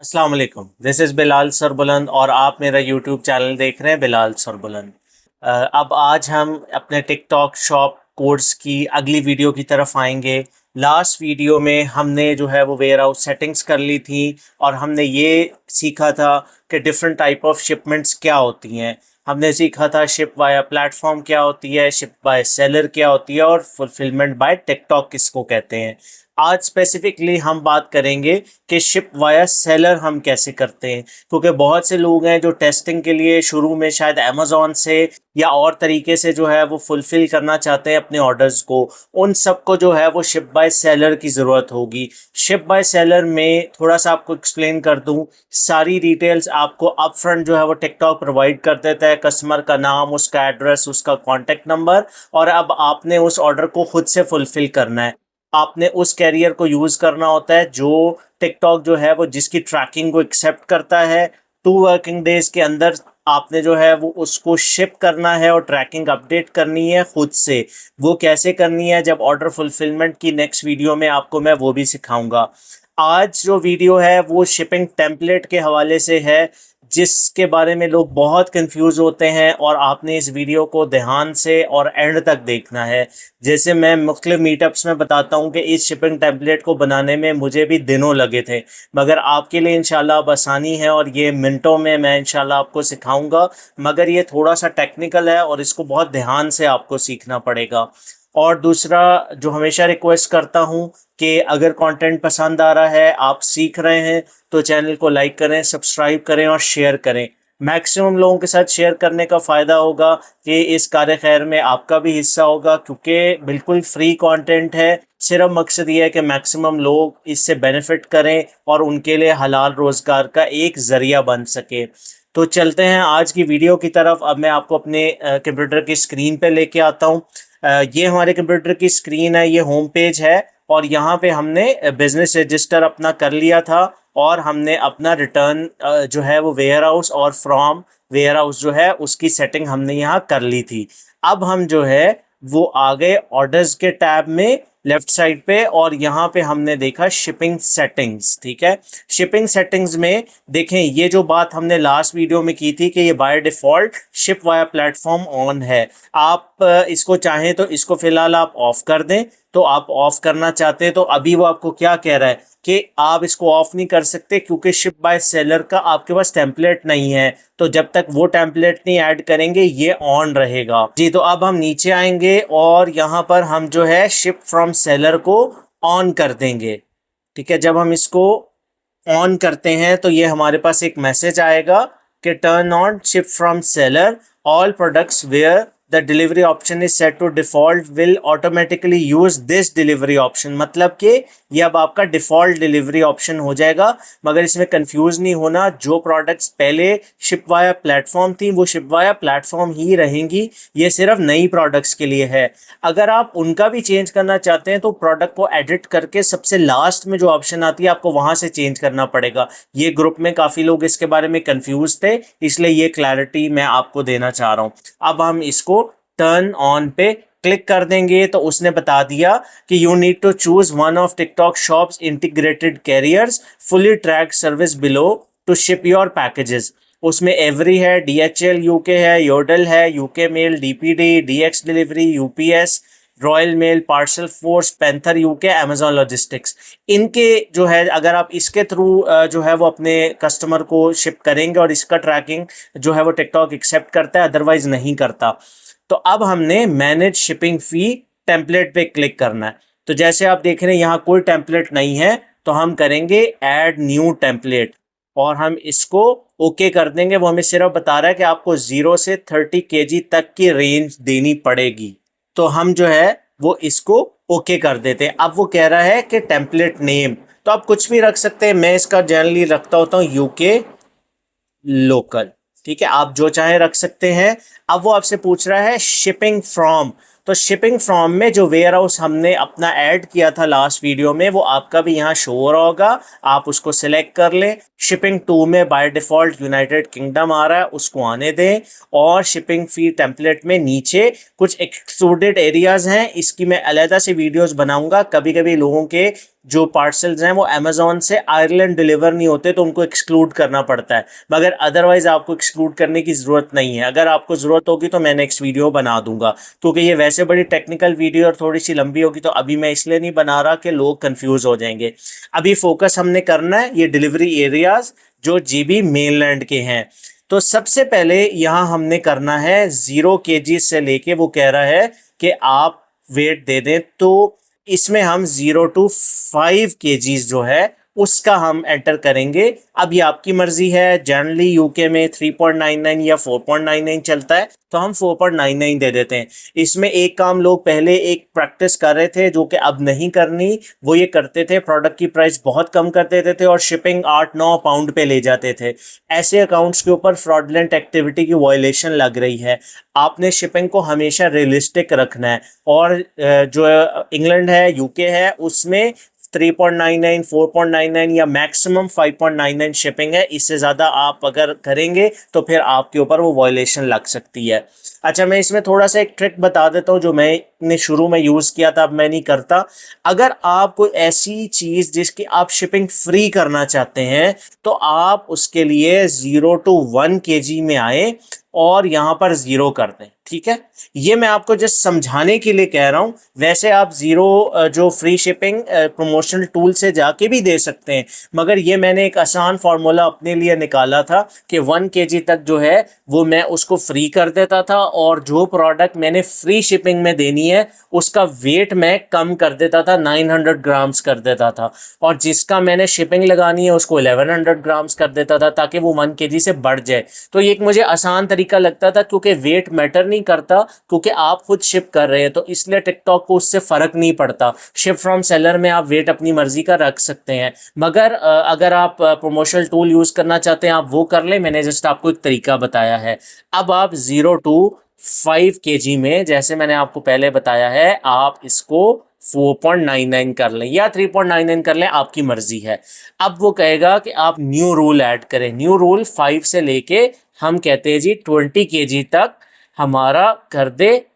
अस्सलाम वालेकुम। This is Bilal Sarbuland और आप मेरा यूट्यूब चैनल देख रहे हैं बिलाल सरबुलंद। अब आज हम अपने टिकटॉक शॉप कोर्स की अगली वीडियो की तरफ आएंगे। लास्ट वीडियो में हमने जो है वो वेयर हाउस सेटिंग्स कर ली थी और हमने ये सीखा था कि डिफरेंट टाइप ऑफ शिपमेंट्स क्या होती हैं। हमने सीखा था शिप वाया प्लेटफॉर्म क्या होती है, शिप बाय सेलर क्या होती है और फुलफिलमेंट बाय टिकटॉक किसको कहते हैं। आज स्पेसिफिकली हम बात करेंगे कि शिप वाया सेलर हम कैसे करते हैं, क्योंकि बहुत से लोग हैं जो टेस्टिंग के लिए शुरू में शायद अमेज़ॉन से या और तरीके से जो है वो फुलफ़िल करना चाहते हैं अपने ऑर्डर्स को। उन सबको जो है वो शिप बाय सेलर की ज़रूरत होगी। शिप बाय सेलर में थोड़ा सा आपको एक्सप्लेन कर दूं, सारी डिटेल्स आपको अप फ्रंट जो है वो टिकटॉक प्रोवाइड कर देता है, कस्टमर का नाम, उसका एड्रेस, उसका कॉन्टैक्ट नंबर, और अब आपने उस ऑर्डर को खुद से फुलफ़िल करना है। आपने उस कैरियर को यूज़ करना होता है जो टिकटॉक जो है वो जिसकी ट्रैकिंग को एक्सेप्ट करता है। 2 वर्किंग डेज के अंदर आपने जो है वो उसको शिप करना है और ट्रैकिंग अपडेट करनी है खुद से। वो कैसे करनी है, जब ऑर्डर फुलफिलमेंट की नेक्स्ट वीडियो में आपको मैं वो भी सिखाऊंगा। आज जो वीडियो है वो शिपिंग टेम्पलेट के हवाले से है, जिसके बारे में लोग बहुत कंफ्यूज होते हैं और आपने इस वीडियो को ध्यान से और एंड तक देखना है। जैसे मैं मुख्तलिफ मीटअप्स में बताता हूँ कि इस शिपिंग टेम्पलेट को बनाने में मुझे भी दिनों लगे थे, मगर आपके लिए इंशाल्लाह अब आसानी है और ये मिनटों में मैं इंशाल्लाह आपको सिखाऊंगा। मगर ये थोड़ा सा टेक्निकल है और इसको बहुत ध्यान से आपको सीखना पड़ेगा। और दूसरा जो हमेशा रिक्वेस्ट करता हूँ कि अगर कंटेंट पसंद आ रहा है, आप सीख रहे हैं, तो चैनल को लाइक करें, सब्सक्राइब करें और शेयर करें। मैक्सिमम लोगों के साथ शेयर करने का फ़ायदा होगा कि इस कार्य खैर में आपका भी हिस्सा होगा, क्योंकि बिल्कुल फ्री कंटेंट है। सिर्फ मकसद ये है कि मैक्सिमम लोग इससे बेनिफिट करें और उनके लिए हलाल रोज़गार का एक ज़रिया बन सके। तो चलते हैं आज की वीडियो की तरफ। अब मैं आपको अपने कंप्यूटर की स्क्रीन पे लेके आता हूँ। ये हमारे कंप्यूटर की स्क्रीन है, ये होम पेज है और यहाँ पे हमने बिजनेस रजिस्टर अपना कर लिया था और हमने अपना रिटर्न जो है वो वेयर हाउस और फ्रॉम वेयर हाउस जो है उसकी सेटिंग हमने यहाँ कर ली थी। अब हम जो है वो आ गए ऑर्डर्स के टैब में लेफ्ट साइड पे और यहाँ पे हमने देखा शिपिंग सेटिंग्स। ठीक है, शिपिंग सेटिंग्स में देखें, ये जो बात हमने लास्ट वीडियो में की थी कि ये by default ship via platform on है। आप इसको चाहें तो इसको फिलहाल आप ऑफ कर दें। तो आप ऑफ करना चाहते हैं तो अभी वो आपको क्या कह रहा है कि आप इसको ऑफ नहीं कर सकते, क्योंकि शिप बाय सेलर का आपके पास टेम्पलेट नहीं है। तो जब तक वो टेम्पलेट नहीं ऐड करेंगे ये ऑन रहेगा जी। तो अब हम नीचे आएंगे और यहाँ पर हम जो है शिप फ्रॉम सेलर को ऑन कर देंगे। ठीक है, जब हम इसको ऑन करते हैं तो ये हमारे पास एक मैसेज आएगा कि turn on ship from seller, all products where the delivery option is set to default will automatically use this delivery option. मतलब कि ये अब आपका डिफॉल्ट डिलीवरी ऑप्शन हो जाएगा। मगर इसमें कंफ्यूज नहीं होना, जो प्रोडक्ट्स पहले शिप वाया प्लेटफॉर्म थी वो शिप वाया प्लेटफॉर्म ही रहेंगी। ये सिर्फ नई प्रोडक्ट्स के लिए है। अगर आप उनका भी चेंज करना चाहते हैं तो प्रोडक्ट को एडिट करके सबसे लास्ट में जो ऑप्शन आती है आपको वहां से चेंज करना पड़ेगा। ये ग्रुप में काफ़ी लोग इसके बारे में कंफ्यूज थे, इसलिए ये क्लैरिटी मैं आपको देना चाह रहा हूँ। अब हम इसको टर्न ऑन पे क्लिक कर देंगे तो उसने बता दिया कि you need to choose one of TikTok shops integrated carriers fully track service below to ship your packages. उसमें एवरी है, डीएचएल यूके है, योडल है, UK Mail, DPD, DX delivery, UPS, Royal Mail, Parcelforce, Panther UK, Amazon logistics. इनके जो है अगर आप इसके थ्रू जो है वो अपने कस्टमर को शिप करेंगे और इसका ट्रैकिंग जो है वो टिकटॉक एक्सेप्ट करता है, अदरवाइज नहीं करता। तो अब हमने मैनेज शिपिंग फी टेम्पलेट पे क्लिक करना है। तो जैसे आप देख रहे हैं यहाँ कोई टेम्पलेट नहीं है, तो हम करेंगे ऐड न्यू टेम्पलेट और हम इसको ओके कर देंगे। वो हमें सिर्फ बता रहा है कि आपको 0 से 30 केजी तक की रेंज देनी पड़ेगी। तो हम जो है वो इसको ओके कर देते हैं। अब वो कह रहा है कि टेम्पलेट नेम, तो आप कुछ भी रख सकते हैं। मैं इसका जनरली रखता होता हूँ यूके लोकल। ठीक है, आप जो चाहे रख सकते हैं। अब वो आपसे पूछ रहा है शिपिंग फ्रॉम, तो शिपिंग फ्रॉम में जो वेयर हाउस हमने अपना ऐड किया था लास्ट वीडियो में वो आपका भी यहाँ शो हो रहा होगा, आप उसको सिलेक्ट कर लें। शिपिंग टू में बाय डिफ़ॉल्ट यूनाइटेड किंगडम आ रहा है, उसको आने दें। और शिपिंग फी टेम्पलेट में नीचे कुछ एक्सक्लूडेड एरियाज़ हैं, इसकी मैं अलहदा से वीडियोस बनाऊंगा। कभी कभी लोगों के जो पार्सल्स हैं वो अमेज़ॉन से आयरलैंड डिलीवर नहीं होते, तो उनको एक्सक्लूड करना पड़ता है, मगर अदरवाइज़ आपको एक्सक्लूड करने की ज़रूरत नहीं है। अगर आपको ज़रूरत होगी तो मैं नेक्स्ट वीडियो बना दूंगा, क्योंकि ये वैसे बड़ी टेक्निकल वीडियो और थोड़ी सी लंबी होगी, तो अभी मैं इसलिए नहीं बना रहा कि लोग कंफ्यूज हो जाएंगे। अभी फोकस हमने करना है ये डिलीवरी एरियाज जो जीबी मेनलैंड के हैं। तो सबसे पहले यहाँ हमने करना है 0 kg से लेके, वो कह रहा है कि आप वेट दे दें, तो इसमें हम 0 to 5 kg जो है उसका हम एंटर करेंगे। अब ये आपकी मर्जी है, जनरली यूके में 3.99 या 4.99 चलता है, तो हम 4.99 दे देते हैं। इसमें एक काम लोग पहले एक प्रैक्टिस कर रहे थे जो कि अब नहीं करनी, वो ये करते थे प्रोडक्ट की प्राइस बहुत कम कर देते थे और शिपिंग 8-9 पाउंड पे ले जाते थे। ऐसे अकाउंट्स के ऊपर फ्रॉडलेंट एक्टिविटी की वायलेशन लग रही है। आपने शिपिंग को हमेशा रियलिस्टिक रखना है, और जो इंग्लैंड है, यूके है, उसमें 3.99, 4.99 या मैक्सिमम 5.99 शिपिंग है। इससे ज़्यादा आप अगर करेंगे तो फिर आपके ऊपर वो वायलेशन लग सकती है। अच्छा, मैं इसमें थोड़ा सा एक ट्रिक बता देता हूँ जो मैंने शुरू में यूज़ किया था, अब मैं नहीं करता। अगर आप कोई ऐसी चीज़ जिसकी आप शिपिंग फ्री करना चाहते हैं, तो आप उसके लिए 0 to 1 kg में आए और यहाँ पर 0 कर दें, ठीक है। ये मैं आपको जस्ट समझाने के लिए कह रहा हूँ। वैसे आप 0 जो फ्री शिपिंग प्रमोशनल टूल से जाके भी दे सकते हैं, मगर ये मैंने एक आसान फार्मूला अपने लिए निकाला था कि 1 kg तक जो है वो मैं उसको फ्री कर देता था, और जो प्रोडक्ट मैंने फ्री शिपिंग में देनी है उसका वेट मैं कम कर देता था, 900 ग्राम्स कर देता था, और जिसका मैंने शिपिंग लगानी है उसको 1100 ग्राम्स कर देता था, ताकि वो 1 kg से बढ़ जाए। तो ये एक मुझे आसान तरीका लगता था, क्योंकि वेट मैटर नहीं करता, क्योंकि आप खुद शिप कर रहे हैं, तो इसलिए टिकटॉक को उससे फ़र्क नहीं पड़ता। शिप फ्रॉम सेलर में आप वेट अपनी मर्जी का रख सकते हैं, मगर अगर आप प्रमोशनल टूल यूज़ करना चाहते हैं आप वो कर लें। मैंने जस्ट आपको एक तरीका बताया है। अब आप 0 to 5 kg में, जैसे मैंने आपको पहले बताया है, आप इसको 4.99 कर लें या 3.99 कर लें, आपकी मर्जी है। अब वो कहेगा कि आप न्यू रूल ऐड करें। न्यू रूल 5 से लेके हम कहते हैं जी 20 kg तक हमारा कर दे,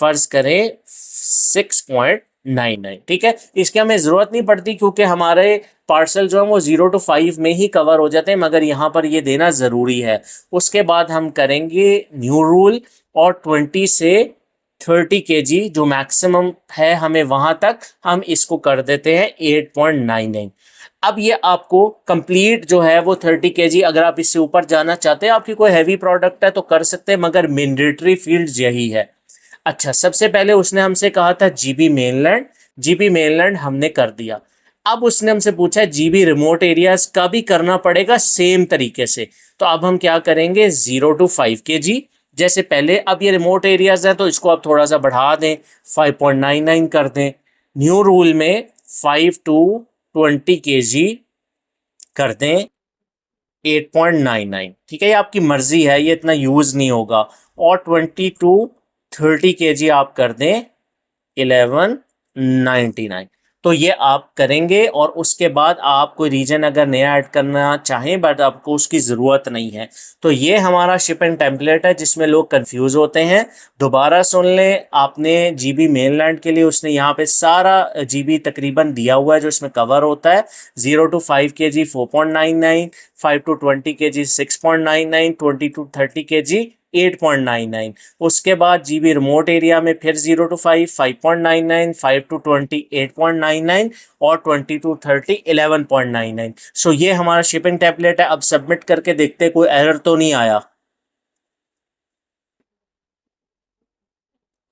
फर्ज करें 6.99, ठीक है। इसकी हमें ज़रूरत नहीं पड़ती, क्योंकि हमारे पार्सल जो है वो 0 to 5 में ही कवर हो जाते हैं, मगर यहाँ पर ये देना ज़रूरी है। उसके बाद हम करेंगे न्यू रूल, और 20 से 30 kg जो मैक्सिमम है हमें वहाँ तक हम इसको कर देते हैं 8.99। अब ये आपको कंप्लीट जो है वो 30 kg, अगर आप इससे ऊपर जाना चाहते हैं, आपकी कोई हैवी प्रोडक्ट है तो कर सकते हैं, मगर मैंडेटरी फील्ड यही है। अच्छा, सबसे पहले उसने हमसे कहा था जीबी मेनलैंड। जीबी मेनलैंड हमने कर दिया। अब उसने हमसे पूछा जीबी रिमोट एरियाज का भी करना पड़ेगा सेम तरीके से। तो अब हम क्या करेंगे, 0 to 5 kg जैसे पहले। अब ये रिमोट एरियाज है तो इसको आप थोड़ा सा बढ़ा दें, 5.99 कर दें। न्यू रूल में 5 to 20 kg कर दें 8.99, ठीक है। ये आपकी मर्जी है, ये इतना यूज नहीं होगा। और 20 to 30 kg आप कर दें 11.99। तो ये आप करेंगे, और उसके बाद आप कोई रीजन अगर नया ऐड करना चाहें, बट आपको उसकी ज़रूरत नहीं है। तो ये हमारा शिपिंग टेम्पलेट है जिसमें लोग कंफ्यूज होते हैं। दोबारा सुन लें, आपने जीबी मेनलैंड के लिए उसने यहाँ पे सारा जीबी तकरीबन दिया हुआ है जो इसमें कवर होता है। 0 to 5 kg 4.99, 5 to 20 kg 6.99, 20 to 30 kg 8.99। उसके बाद जीबी रिमोट एरिया में फिर 0 to 5 5.99, 5 to 20 8.99, और 20 to 30 11.99। सो ये हमारा शिपिंग टेम्पलेट है। अब सबमिट करके देखते कोई एरर तो नहीं आया।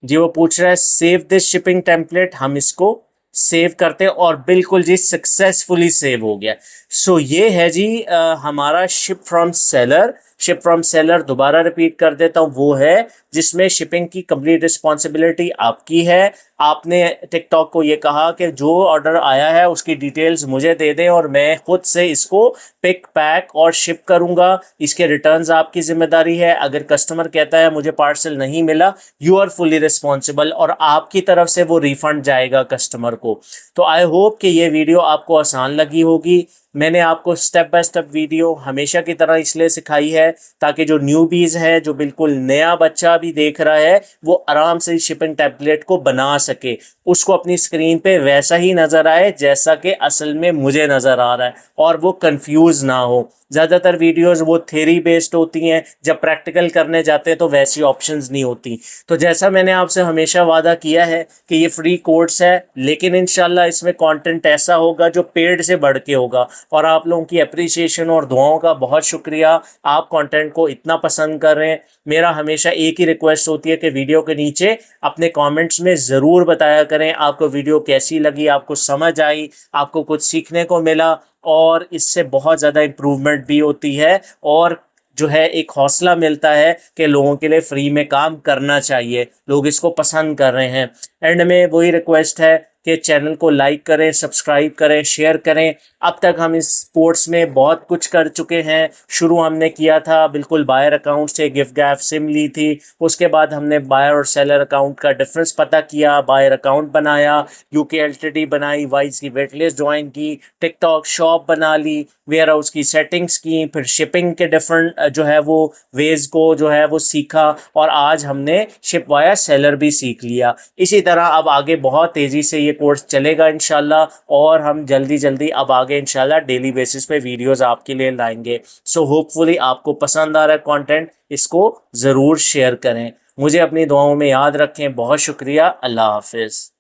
जी वो पूछ रहा है सेव दिस शिपिंग टेम्पलेट, हम इसको सेव करते हैं, और बिल्कुल जी सक्सेसफुली सेव हो गया। सो ये है जी हमारा ship from seller. Ship from seller दोबारा रिपीट कर देता हूँ, वो है जिसमें शिपिंग की कंप्लीट रिस्पॉन्सिबिलिटी आपकी है। आपने टिकटॉक को ये कहा कि जो ऑर्डर आया है उसकी डिटेल्स मुझे दे दें, और मैं खुद से इसको पिक पैक और शिप करूँगा। इसके रिटर्न्स आपकी जिम्मेदारी है। अगर कस्टमर कहता है मुझे पार्सल नहीं मिला, यू आर फुली रिस्पॉन्सिबल, और आपकी तरफ से वो रिफंड जाएगा कस्टमर को। तो आई होप कि ये वीडियो आपको आसान लगी होगी। मैंने आपको स्टेप बाय स्टेप वीडियो हमेशा की तरह इसलिए सिखाई है ताकि जो न्यूबीज़ है, जो बिल्कुल नया बच्चा भी देख रहा है, वो आराम से शिपिंग टेम्पलेट को बना सके, उसको अपनी स्क्रीन पे वैसा ही नज़र आए जैसा कि असल में मुझे नज़र आ रहा है, और वो कंफ्यूज ना हो। ज़्यादातर वीडियोस वो थ्योरी बेस्ड होती हैं, जब प्रैक्टिकल करने जाते हैं तो वैसी ऑप्शंस नहीं होती। तो जैसा मैंने आपसे हमेशा वादा किया है कि ये फ्री कोर्स है, लेकिन इंशाल्लाह इसमें कंटेंट ऐसा होगा जो पेड से बढ़ के होगा। और आप लोगों की अप्रिसिएशन और दुआओं का बहुत शुक्रिया, आप कंटेंट को इतना पसंद कर रहे हैं। मेरा हमेशा एक ही रिक्वेस्ट होती है कि वीडियो के नीचे अपने कमेंट्स में ज़रूर बताया करें आपको वीडियो कैसी लगी, आपको समझ आई, आपको कुछ सीखने को मिला, और इससे बहुत ज़्यादा इम्प्रूवमेंट भी होती है, और जो है एक हौसला मिलता है कि लोगों के लिए फ्री में काम करना चाहिए, लोग इसको पसंद कर रहे हैं। एंड में वही रिक्वेस्ट है कि चैनल को लाइक करें, सब्सक्राइब करें, शेयर करें। अब तक हम इस स्पोर्ट्स में बहुत कुछ कर चुके हैं। शुरू हमने किया था बिल्कुल बायर अकाउंट से, गिफ्ट गैप सिम ली थी, उसके बाद हमने बायर और सेलर अकाउंट का डिफरेंस पता किया, बायर अकाउंट बनाया, यूके एलटीडी बनाई, वाइज की वेट लिस्ट ज्वाइन की, टिकटॉक शॉप बना ली, वेयर हाउस की सेटिंग्स की, फिर शिपिंग के डिफरेंट जो है वो वेज को जो है वो सीखा, और आज हमने शिप वाया सेलर भी सीख लिया। इसी तरह अब आगे बहुत तेज़ी से ये कोर्स चलेगा इंशाल्लाह, और हम जल्दी जल्दी अब आगे इंशाल्लाह डेली बेसिस पे वीडियोस आपके लिए लाएंगे। सो होपफुली आपको पसंद आ रहा है कंटेंट, इसको ज़रूर शेयर करें। मुझे अपनी दुआओं में याद रखें। बहुत शुक्रिया। अल्लाह हाफिज़।